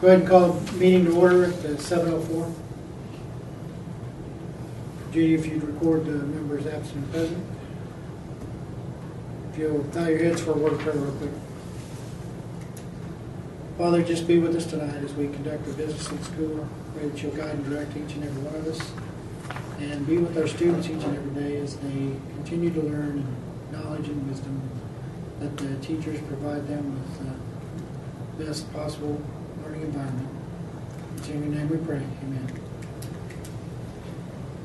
Go ahead and call the meeting to order at 7:04. Judy, if you'd record the members absent and present. If you'll bow your heads for a word of prayer real quick. Father, just be with us tonight as we conduct our business in school. Pray that you'll guide and direct each and every one of us. And be with our students each and every day as they continue to learn knowledge and wisdom. That the teachers provide them with the best possible learning environment. It's in your name we pray. Amen.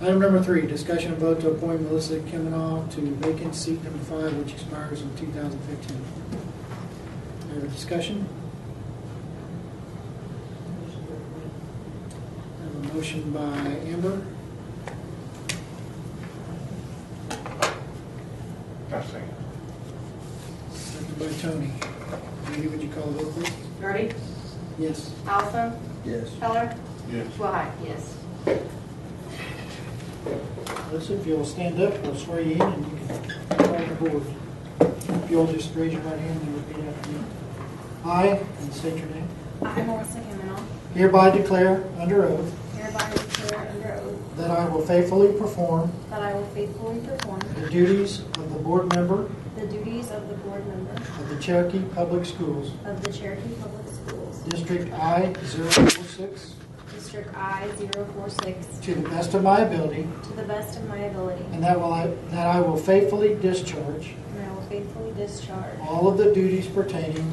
Item number 3, discussion and vote to appoint Melissa Kimenoff to vacant seat number 5, which expires in 2015. Have a discussion? I have a motion by Amber. Second. Second by Tony. Judy, would you call the vote, please? Gertie? Yes. Allison? Yes. Keller? Yes. Willhite? Yes. Melissa, if you'll stand up, we'll swear you in and you can call the board. If you'll just raise your right hand and repeat after me. I, and state your name, I, Melissa Kimenoff, hereby declare under oath hereby declare under oath that I will faithfully perform that I will faithfully perform the duties of the board member the duties of the board member of the Cherokee Public Schools, of the Cherokee Public Schools, District I-046, District I-046, to the best of my ability, to the best of my ability, and that I will faithfully discharge and I will faithfully discharge all of the duties pertaining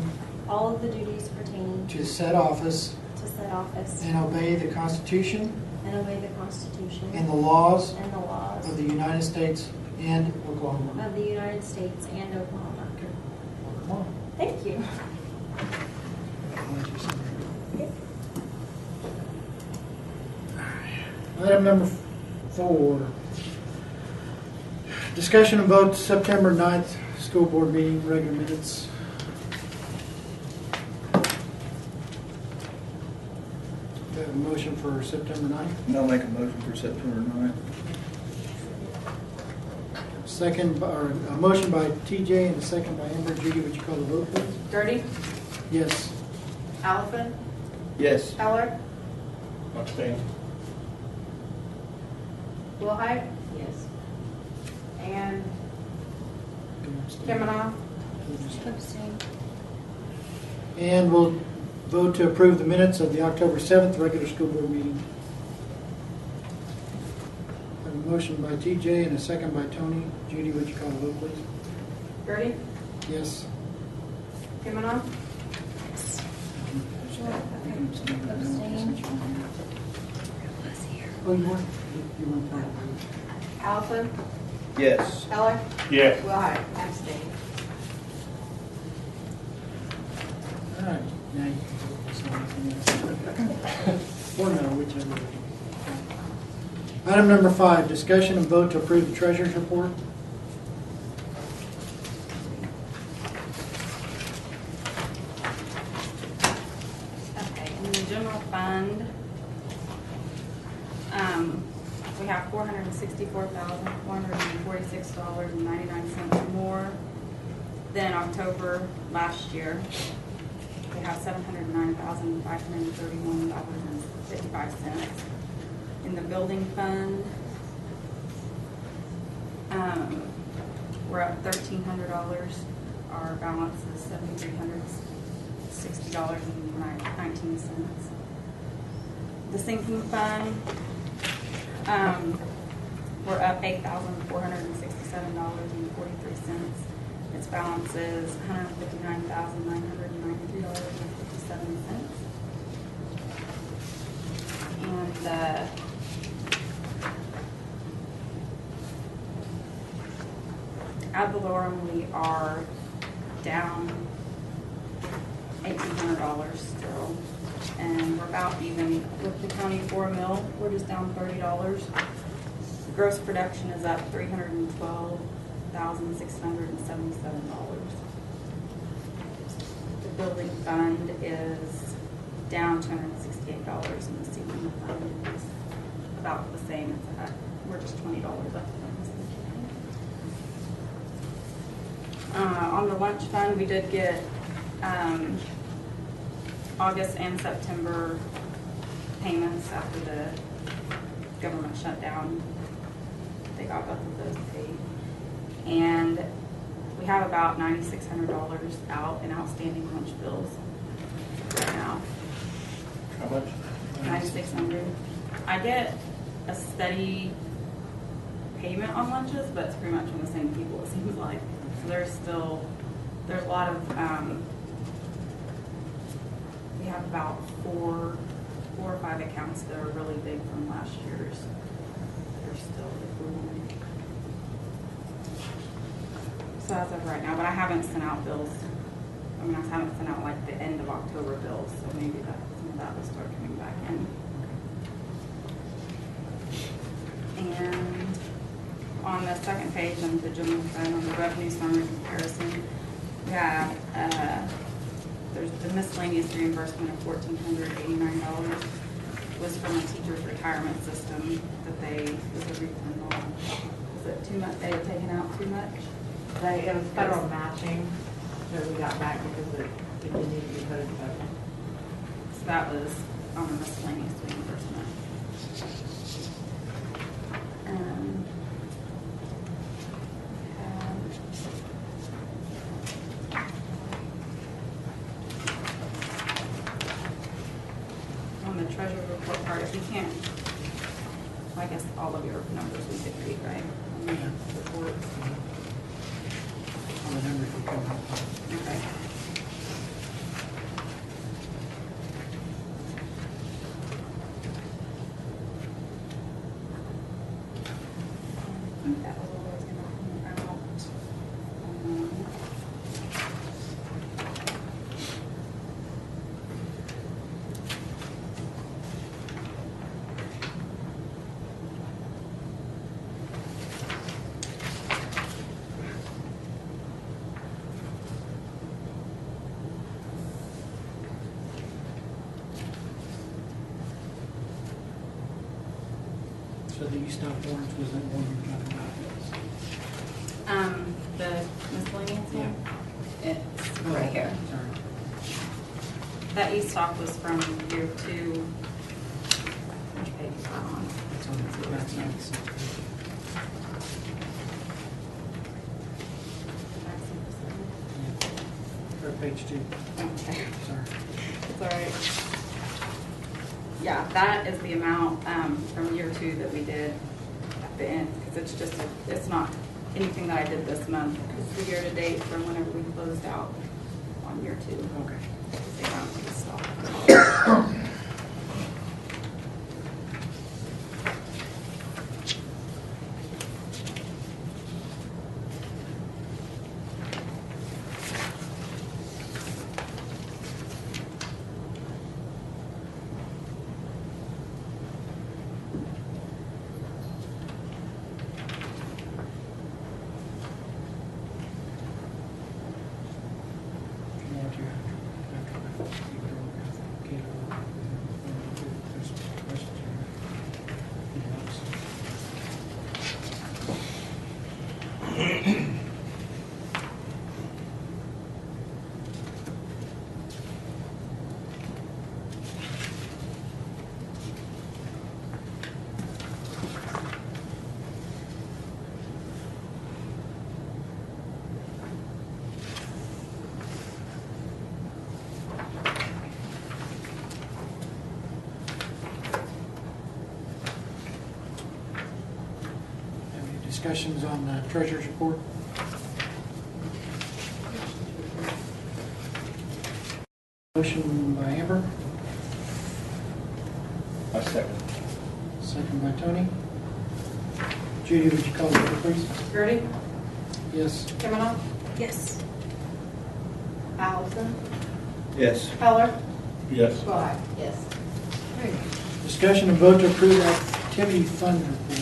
all of the duties pertaining to said office to said office and obey the Constitution and obey the Constitution and the laws and the laws of the United States and Oklahoma. of the United States and Oklahoma. Come on. Thank you. Item number 4. Discussion and vote September 9th school board meeting, regular minutes. Do you have a motion for September 9th? I'll make a motion for September 9th. Second, or a motion by TJ and a second by Amber. Judy, would you call the vote, please? Gertie? Yes. Allison? Yes. Keller? Abstain. Willhite? Yes. And Kimenoff? Abstain. And we'll vote to approve the minutes of the October 7th regular school board meeting. I have a motion by TJ and a second by Tony. Judy, would you call the vote, please? Gertie? Yes. Kimenoff? Abstain. Oh, you want? You want to? Allison? Yes. Keller? Yes. Willhite? Abstain. All right. Now you can vote. Or no, whichever. Item number 5, discussion and vote to approve the treasurer's report. Okay, in the general fund, we have $464,446.99 more than October last year. We have $709,531.55. In the building fund, we're up $1,300. Our balance is $7,360.19. The sinking fund, we're up $8,467.43. Its balance is $159,993.57. And the ad valorem, we are down $1,800 still, and we're about even with the county for a mill. We're just down $30. The gross production is up $312,677. The building fund is down $268, and the sinking fund is about the same. It's at, we're just $20 left. On the lunch fund, we did get August and September payments after the government shutdown. They got both of those paid. And we have about $9,600 out in outstanding lunch bills right now. How much? 9,600. I get a steady payment on lunches, but it's pretty much from the same people, it seems like. So there's a lot of, we have about four or five accounts that are really big from last year's. They're still accruing. So as of right now, but I haven't sent out bills. I mean, I haven't sent out like the end of October bills, so maybe some of that will start coming back in. And on the second page, on the general fund, on the revenue summary comparison, we have, there's the miscellaneous reimbursement of $1,489 was from a teacher's retirement system that was a refund on. Was it too much? They had taken out too much? It was federal matching that we got back because it didn't need to be voted federal. So that was on the miscellaneous reimbursement. On the treasurer report part, if you can't, I guess all of your numbers we did read, right? On the report. All the numbers will come up. Okay. I think that was all I was gonna point out. So the e-stop warrants was that one you're talking about? The miscellaneous one? It's right here. Sorry. That e-stock was from year 2. Which page is that on? That's on that's 96. Or page 2. Okay. Sorry. It's all right. Yeah, that is the amount from year 2 that we did at the end, because it's not anything that I did this month. It's the year-to-date from whenever we closed out on year 2. Okay. It's the amount of stock. Any discussions on the treasurer's report? Motion by Amber, I second. second by Tony. Judy, would you call the roll, please? Gertie, Yes. Kimona, Yes. Allison, Yes. Heller, Yes. Sly. Yes. Discussion and vote to approve activity fund report.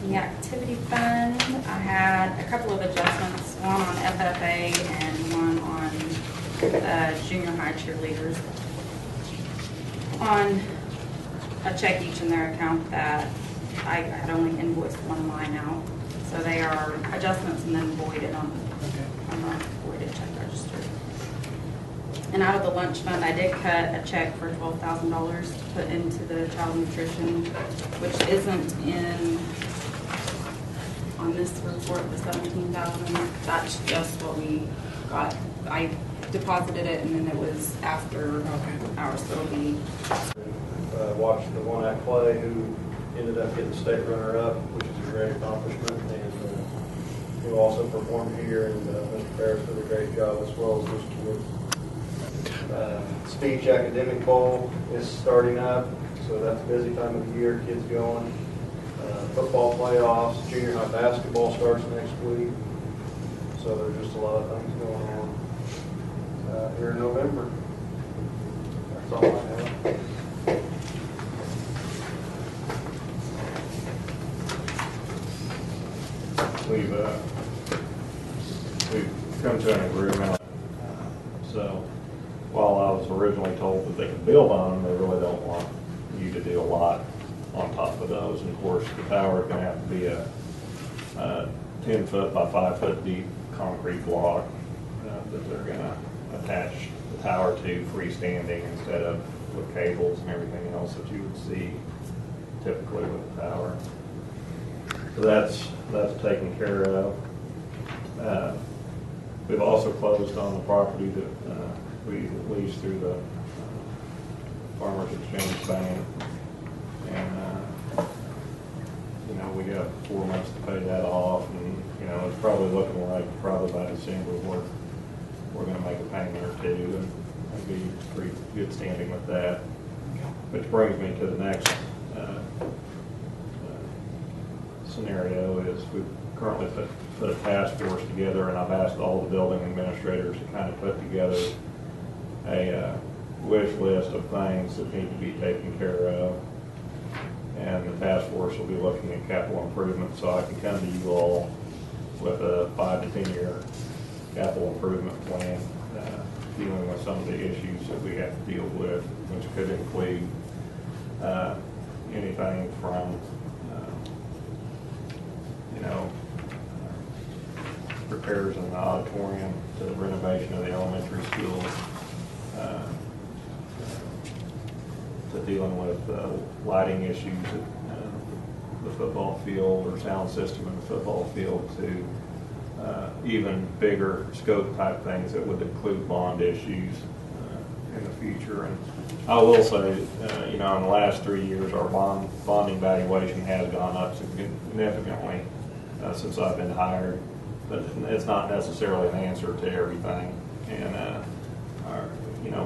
The activity fund, I had a couple of adjustments, one on FFA and one on junior high cheerleaders on a check each in their account that I had only invoiced one line out. So they are adjustments and then voided on the voided check register. And out of the lunch fund, I did cut a check for $12,000 to put into the child nutrition, which isn't in on this report, the 17,000. That's just what we got. I deposited it and then it was after hours, so it'll be. Watched the one at Clay who ended up getting state runner-up, which is a great accomplishment, and who also performed here, and Mr. Ferris did a great job as well as this kid. Speech academic bowl is starting up, so that's a busy time of the year, kids going. Football playoffs, junior high basketball starts next week, so there's just a lot of things going on here in November. That's all I have. We've come to an agreement. So while I was originally told that they could build on them, they really don't want you to do a lot on top of those. And of course, the tower is going to have to be a 10-foot by 5-foot deep concrete block that they're going to attach the tower to freestanding instead of with cables and everything else that you would see typically with the tower. So that's taken care of. We've also closed on the property that we leased through the Farmers Exchange Bank, and you know, we got 4 months to pay that off, and you know, it's probably looking like probably by December we're going to make a payment or two and be pretty good standing with that. Which brings me to the next scenario is we've currently put a task force together, and I've asked all the building administrators to kind of put together a wish list of things that need to be taken care of. And the task force will be looking at capital improvement, so I can come to you all with a 5 to 10 year capital improvement plan dealing with some of the issues that we have to deal with, which could include anything from repairs in the auditorium to the renovation of the elementary school, to dealing with lighting issues at the football field or sound system in the football field, to even bigger scope type things that would include bond issues in the future. And I will say, in the last 3 years, our bonding valuation has gone up significantly since I've been hired, but it's not necessarily an answer to everything. And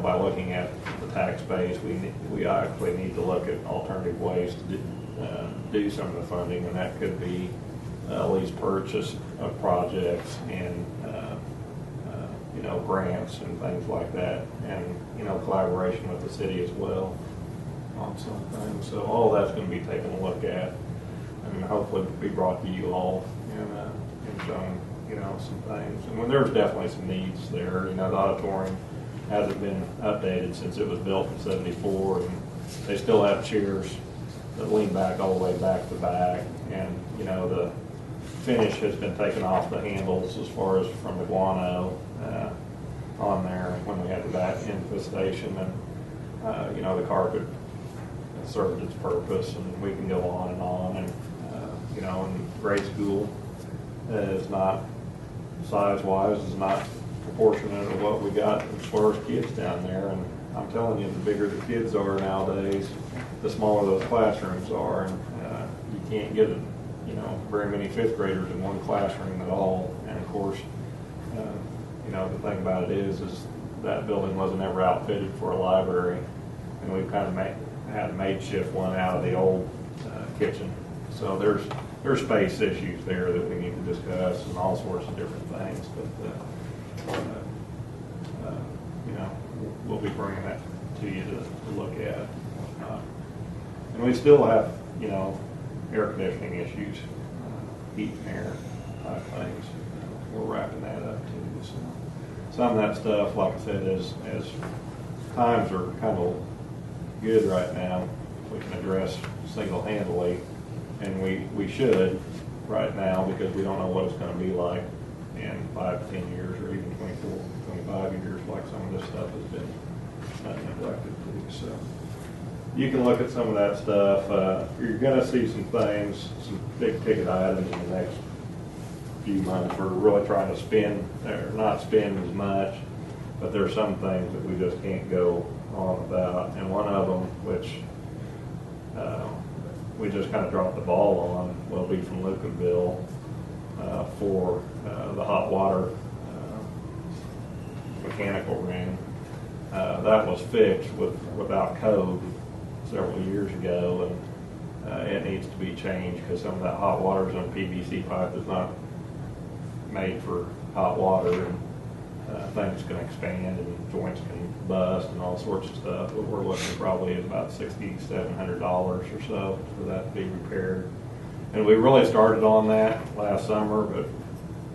by looking at the tax base, we actually need to look at alternative ways to do some of the funding, and that could be lease purchase of projects and grants and things like that, and collaboration with the city as well on some things. So all that's going to be taken a look at, and hopefully be brought to you all and shown some things. And when there's definitely some needs there, the auditorium hasn't been updated since it was built in '74, and they still have chairs that lean back all the way back to back, and the finish has been taken off the handles as far as from the guano on there when we had the bat infestation, and the carpet served its purpose, and we can go on and on. And and grade school is not, size-wise, is not proportionate to what we got as far as kids down there. And I'm telling you, the bigger the kids are nowadays, the smaller those classrooms are, and you can't get very many fifth graders in one classroom at all. And of course, the thing about it is that building wasn't ever outfitted for a library, and we've kind of had a makeshift one out of the old kitchen. So there's space issues there that we need to discuss, and all sorts of different things. But we'll be bringing that to you to look at. And we still have air conditioning issues, heat and air type things. We're wrapping that up too. some of that stuff, like I said, as times are kind of good right now, we can address single-handedly, and we should right now, because we don't know what it's gonna be like in 5 to 10 years, or even 24, 25 years, like some of this stuff has been neglected to. So you can look at some of that stuff. You're gonna see some things, some big ticket items in the next few months. We're really trying to spend, or not spend as much, but there's some things that we just can't go on about. And one of them, which we just kind of dropped the ball on, will be from Lucanville for the hot water mechanical room. That was fixed without code several years ago, and it needs to be changed because some of that hot water is on PVC pipe that's not made for hot water, and things can expand and joints can bust and all sorts of stuff. But we're looking probably at about $6,700 or so for that to be repaired. And we really started on that last summer, but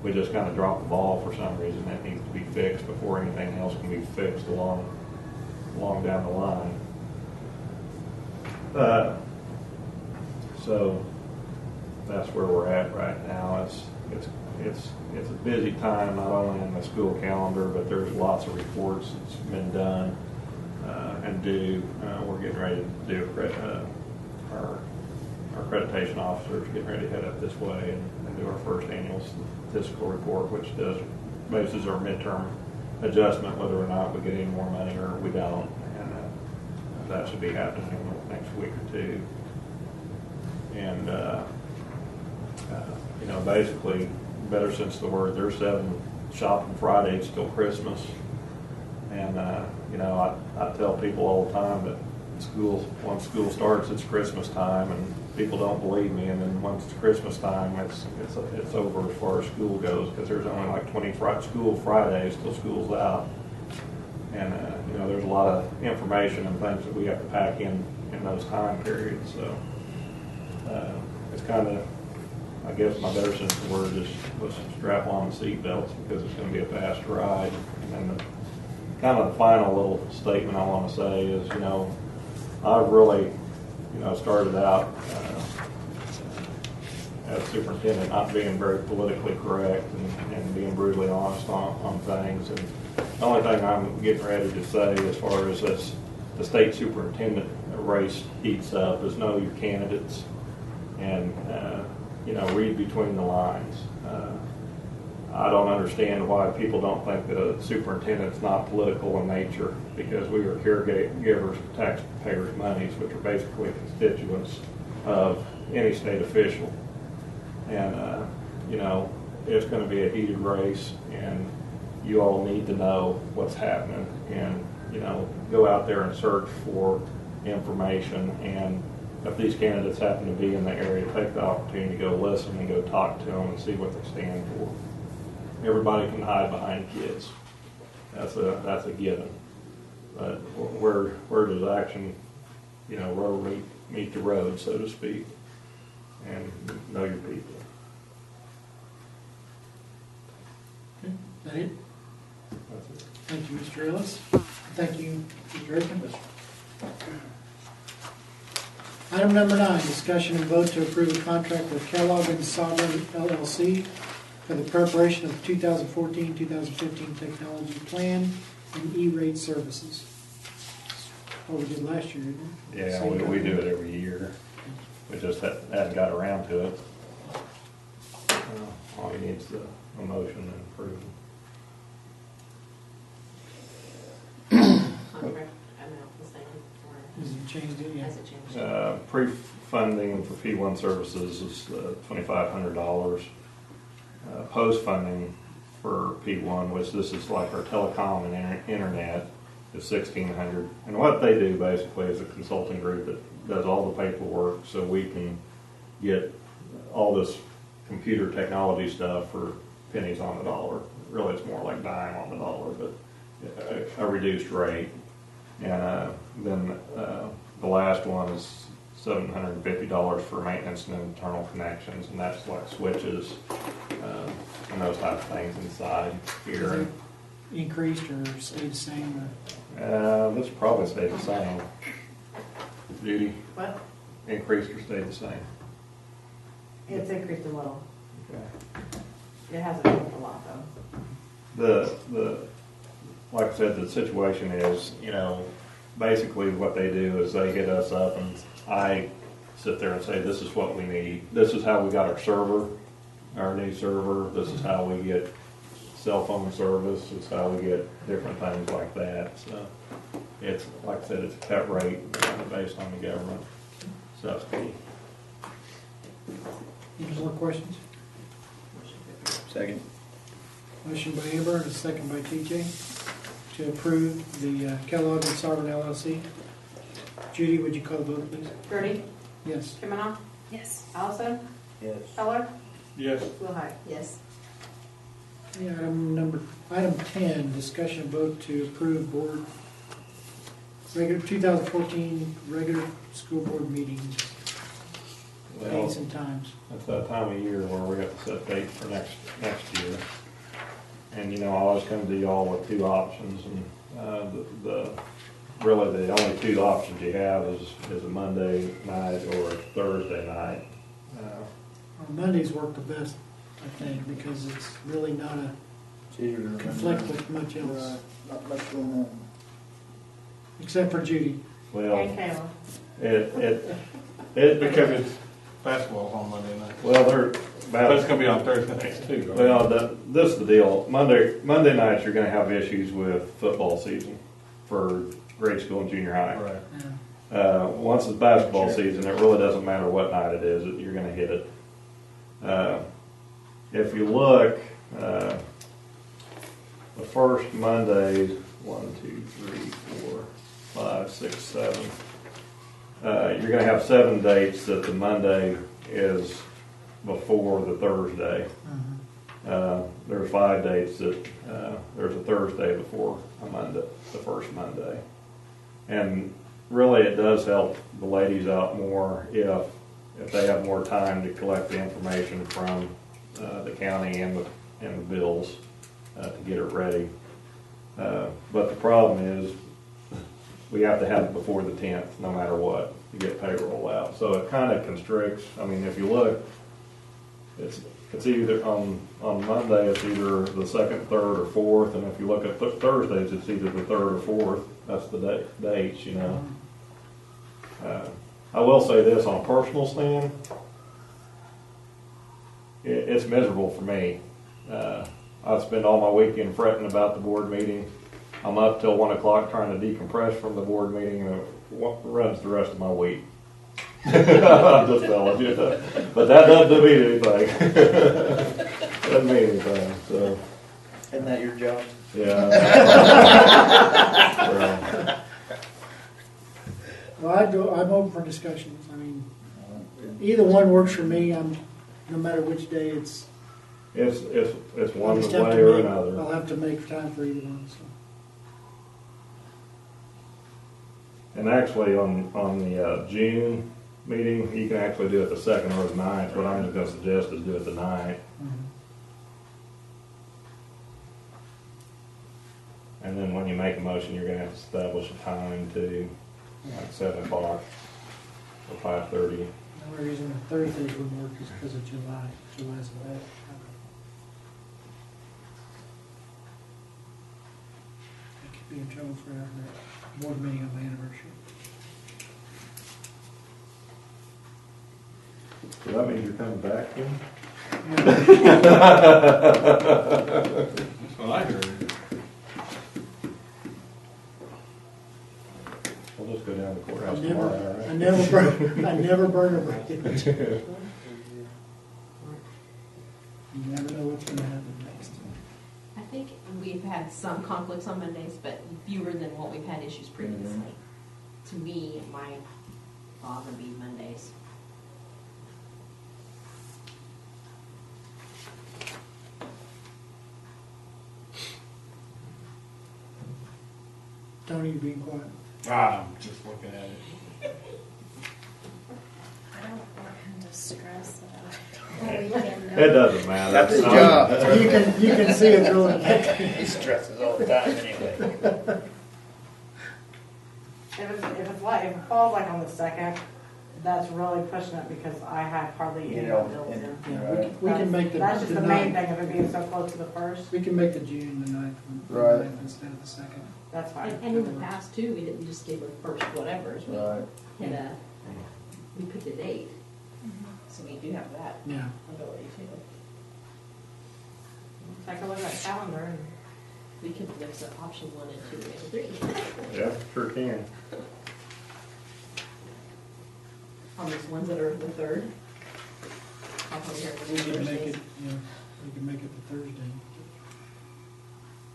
we just kind of dropped the ball for some reason. That needs to be fixed before anything else can be fixed along down the line. So that's where we're at right now. It's a busy time, not only in the school calendar, but there's lots of reports that's been done and due. We're getting ready to do our accreditation officers getting ready to head up this way and do our first annual statistical report, which bases our midterm adjustment whether or not we get any more money or we don't, and that should be happening in the next week or two. And basically, better sense of the word, there's 7 shopping Fridays till Christmas, and I tell people all the time that once school starts, it's Christmas time, and people don't believe me. And then once it's Christmas time, it's over as far as school goes, because there's only like 20 school Fridays till school's out. And there's a lot of information and things that we have to pack in those time periods. So it's kind of, I guess my better sense of the word is let's strap on the seat belts, because it's going to be a fast ride. And then the final little statement I want to say is, I've really, started out as superintendent not being very politically correct and being brutally honest on things. And the only thing I'm getting ready to say as far as the state superintendent race heats up is know your candidates and, read between the lines. I don't understand why people don't think that a superintendent's not political in nature, because we are caregivers of taxpayers' monies, which are basically constituents of any state official. And, it's going to be a heated race, and you all need to know what's happening and, go out there and search for information. And if these candidates happen to be in the area, take the opportunity to go listen and go talk to them and see what they stand for. Everybody can hide behind kids. That's a given. But where does action, rubber meet the road, so to speak, and know your people. Okay, is that it? That's it. Thank you, Mr. Ellis. Thank you, Mr. Erickson. Item number 9, discussion and vote to approve a contract with Kellogg and Sovereign LLC for the preparation of 2014-2015 technology plan and E-rate services. What we did last year, didn't we? Yeah, we do it every year. We just hadn't got around to it. All you need is a motion and approval. Contract amount the same, or Has it changed it yet? has it changed? Pre-funding for P1 services is $2,500. Post-funding for P1, which this is like our telecom and internet, is $1,600. And what they do basically is a consulting group that does all the paperwork, so we can get all this computer technology stuff for pennies on the dollar. Really, it's more like dime on the dollar, but a reduced rate. And then the last one is $750 for maintenance and internal connections, and that's like switches and those type of things inside here. increased or stayed the same? This probably stayed the same. Judy, What? increased or stayed the same? It's increased a little. Okay. It hasn't moved a lot though. Like I said, the situation is, basically what they do is they get us up and I sit there and say, this is what we need. This is how we got our server, our new server. This is how we get cell phone service. This is how we get different things like that. So it's, like I said, it's a cut rate based on the government subsidy. Any more questions? Second. Motion by Amber and a second by TJ to approve the Kellogg and Sovereign LLC. Judy, would you call the vote, please? Gertie, Yes. Kimona, Yes. Allison, Yes. Heller, Yes. Willhite. Yes. Yeah, item 10, discussion vote to approve regular 2014 regular school board meetings, Well, dates and times. it's that time of year where we got to set dates for next year. And, I always come to y'all with two options, and really the only two options you have is a Monday night or a Thursday night. Mondays work the best, I think, because it's really not a It's easier to remember. conflict with much else, Right. Not much going on. except for Judy. Well, And Kayla. Because it's basketball's on Monday night. well, they're But it's gonna be on Thursday nights too, right? well, this is the deal. Monday nights, you're gonna have issues with football season for grade school and junior high. Right. Yeah. Once it's basketball Sure. season, it really doesn't matter what night it is, you're gonna hit it. If you look, the first Mondays, 1, 2, 3, 4, 5, 6, 7, you're gonna have 7 dates that the Monday is before the Thursday. There's 5 dates that, there's a Thursday before a Monday, the first Monday. And really, it does help the ladies out more if they have more time to collect the information from the county and the bills to get it ready. But the problem is, we have to have it before the 10th, no matter what, to get payroll out. So it kind of constricts. I mean, if you look, it's either on Monday, it's either the 2nd, 3rd, or 4th, and if you look at Thursdays, it's either the 3rd or 4th. That's the dates, I will say this on a personal stand, it's miserable for me. I spend all my weekend fretting about the board meeting. I'm up till 1 o'clock trying to decompress from the board meeting, and it runs the rest of my week. I'm just telling you. But that doesn't mean anything. Doesn't mean anything, so, Isn't that your job? yeah. Well, I'm open for discussions. I mean, either one works for me. No matter which day it's. It's I'll one just have way to or make- another. I'll have to make time for either one, so. And actually, on the June meeting, you can actually do it the 2nd or the 9th. What I'm just gonna suggest is do it the 9th. And then when you make a motion, you're gonna have to establish a time to, like 7 o'clock or 5:30. The only reason Thursdays wouldn't work is because of July. July's the last. I could be in trouble for having that board meeting on my anniversary. So that means you're coming back then? That's what I heard. We'll just go down to the courthouse I tomorrow, right? never burn a bridge. You never know what's gonna happen next. I think we've had some conflicts on Mondays, but fewer than what we've had issues previously. To me, my thought would be Mondays. Tony, you being quiet. I'm just looking at it. I don't want him to stress about a weekend. It doesn't matter. That's his job. You can see it's really hectic. He stresses all the time anyway. If it falls like on the second, that's really pushing it because I have hardly any You know, bills in. Yeah, we can make the. That's just the the main ninth. thing of it being so close to the first. We can make the June the 9th one. Right. Instead of the second. That's fine. And in the past too, we didn't just give the first whatever's. We Right. had we picked a date, so we do have that Yeah. ability too. Take a look at that calendar and We could mix up option 1 and 2 and 3 Yeah, sure can. on these ones that are the 3rd. I'll come here We for can make it, Thursdays. yeah, we can make it the Thursday.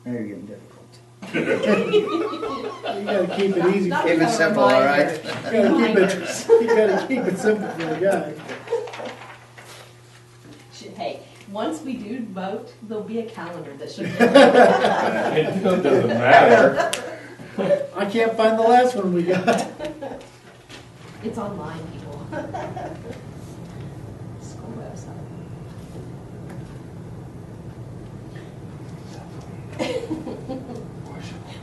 Now you're getting difficult. You gotta keep it easy. Not Keep it without a simple, all right? reminder. You gotta keep it simple for the guy. Hey, once we do vote, there'll be a calendar that should. It doesn't matter. I can't find the last one we got. It's online, people. School website.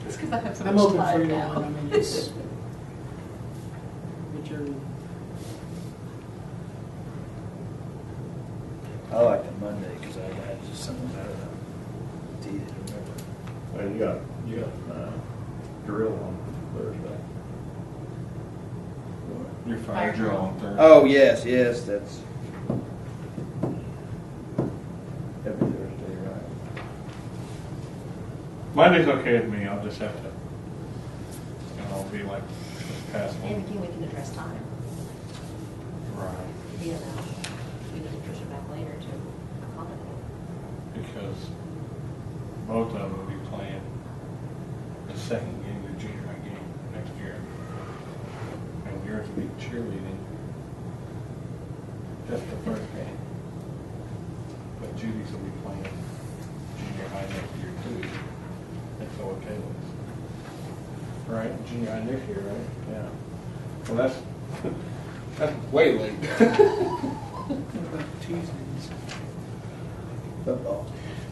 It's because I have so I'm much open for time you now. on, I mean, it's, whichever, I like the Monday because I had just something better than it's easy to remember. Well, you got drill on Thursday. Your fire drill on Thursday. Oh, yes, that's every Thursday, right? Monday's okay with me, I'll just have to, be like this past And one. again, we can address time. Right. We need to push it back later to accommodate. Because both of them will be playing the second game of the junior high game next year. And yours will be cheerleading just the first game. But Judy's will be playing junior high next year too. And so will Kayla's. Right? Junior high next year, right? Yeah. Well, that's way late. what about Tuesdays? Football.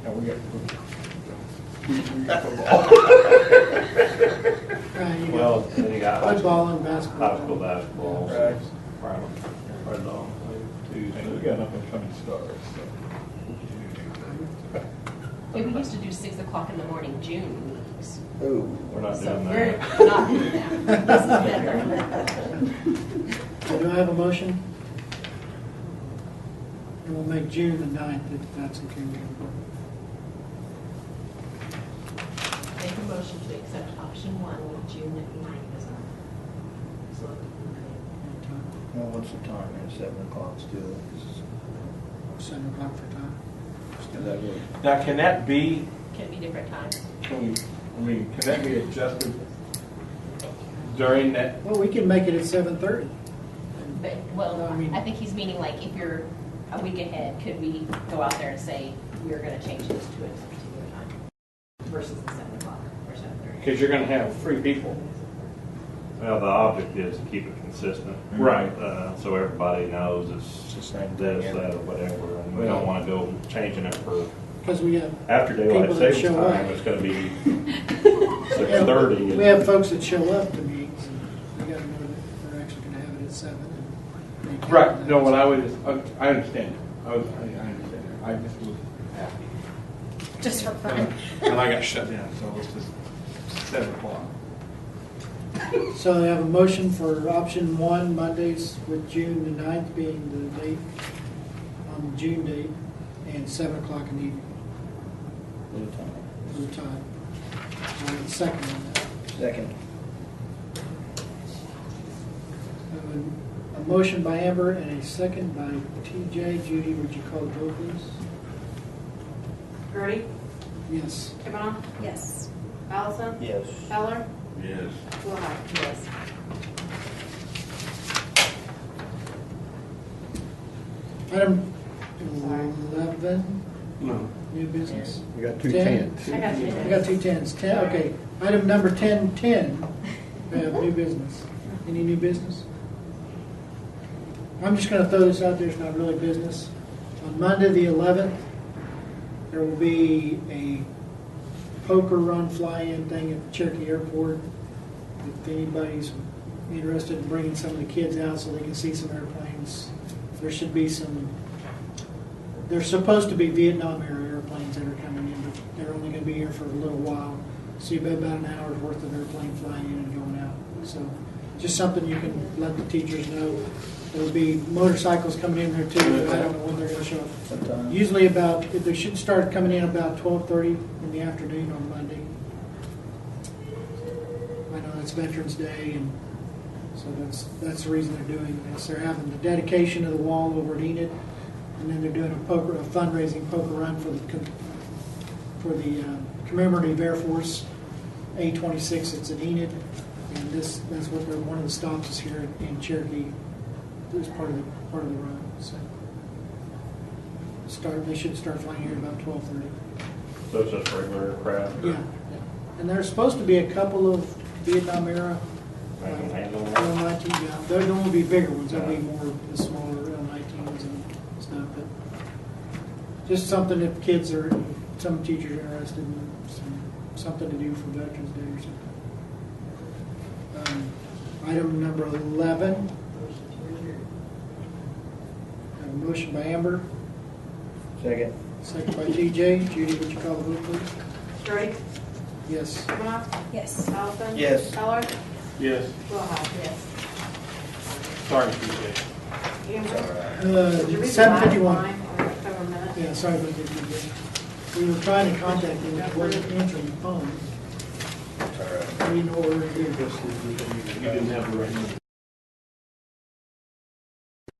Now we got You Well, got then you got high football school, and basketball. high school basketball. Right. Right on Tuesday. And we got up and coming stars, so. Yeah, we used to do 6 o'clock in the morning June meetings. Ooh. We're not So doing we're that. not doing that. This is better. So do I have a motion? And we'll make June the 9th if that's okay with everybody. Make a motion to accept option 1 with June 9th as our select. Well, what's the time? It's 7 o'clock still. 7 o'clock for time. Is that good? Now, can that be, Can be different times. can that be adjusted during that? Well, we can make it at 7:30. But, well, I mean- I think he's meaning like if you're a week ahead, could we go out there and say, we're gonna change this to a particular time versus the 7 o'clock or 7:30? Because you're gonna have 3 people. Well, the object is to keep it consistent. Right. So everybody knows it's It's the same this, thing. that, or whatever, and we don't want to go changing it for, Because we have, after daylight People that savings show up. time, it's gonna be 6:30. we have folks that show up to meetings, and we gotta know that they're actually gonna have it at 7. and they count Right, that. no, what I was, I understand. I understand. I just was happy. Just for fun. And I got shut down, so it's just 7 o'clock. So I have a motion for option 1, Mondays with June the 9th being the date, on the June date, and 7 o'clock in the evening, Blue time. blue time. Second on that. Second. A motion by Amber and a second by TJ. Judy, would you call the vote, please? Gertie, Yes. Kavanaugh, Yes. Allison, Yes. Heller, Yes. Willhite. Yes. Item 11, No. new business. We got 10. I got you. We got 2 10s. Okay, item number 10, we have new business. Any new business? I'm just gonna throw this out there, it's not really business. On Monday, the 11th, there will be a poker run fly-in thing at Cherokee Airport. If anybody's interested in bringing some of the kids out so they can see some airplanes, there should be some, there's supposed to be Vietnam-era airplanes that are coming in, but they're only gonna be here for a little while. So you've got about an hour's worth of airplane flying in and going out. So just something you can let the teachers know. There'll be motorcycles coming in there too, but I don't know when they're gonna show up. Sometime. Usually about, they should start coming in about 12:30 in the afternoon on Monday. I know it's Veterans Day, and so that's the reason they're doing this. They're having the dedication of the wall over at Enid, and then they're doing a fundraising poker run for the commemorative Air Force A-26. It's at Enid, and that's what one of the stops is here in Cherokee. It's part of the run. So they should start flying here about 12:30. So it's just regular aircraft? Yeah. And there's supposed to be a couple of Vietnam era They can handle it? L-19. Yeah, there won't be bigger ones. There'll be more the smaller L-19s and stuff. But just something if kids or some teachers are interested in, something to do for Veterans Day or something. Item number 11. Have a motion by Amber, Second. second by TJ. Judy, would you call the vote, please? Drake, Yes. Kavanaugh, Yes. Allison. Yes. Heller, Yes, Willhite. Yes. sorry, TJ. Amber. Did you read the last 7:51. line on October minutes? Yeah, sorry about that, TJ. We were trying to contact him, but he wasn't answering the phone. It's all right. We didn't know what we were going to do. You didn't have the right.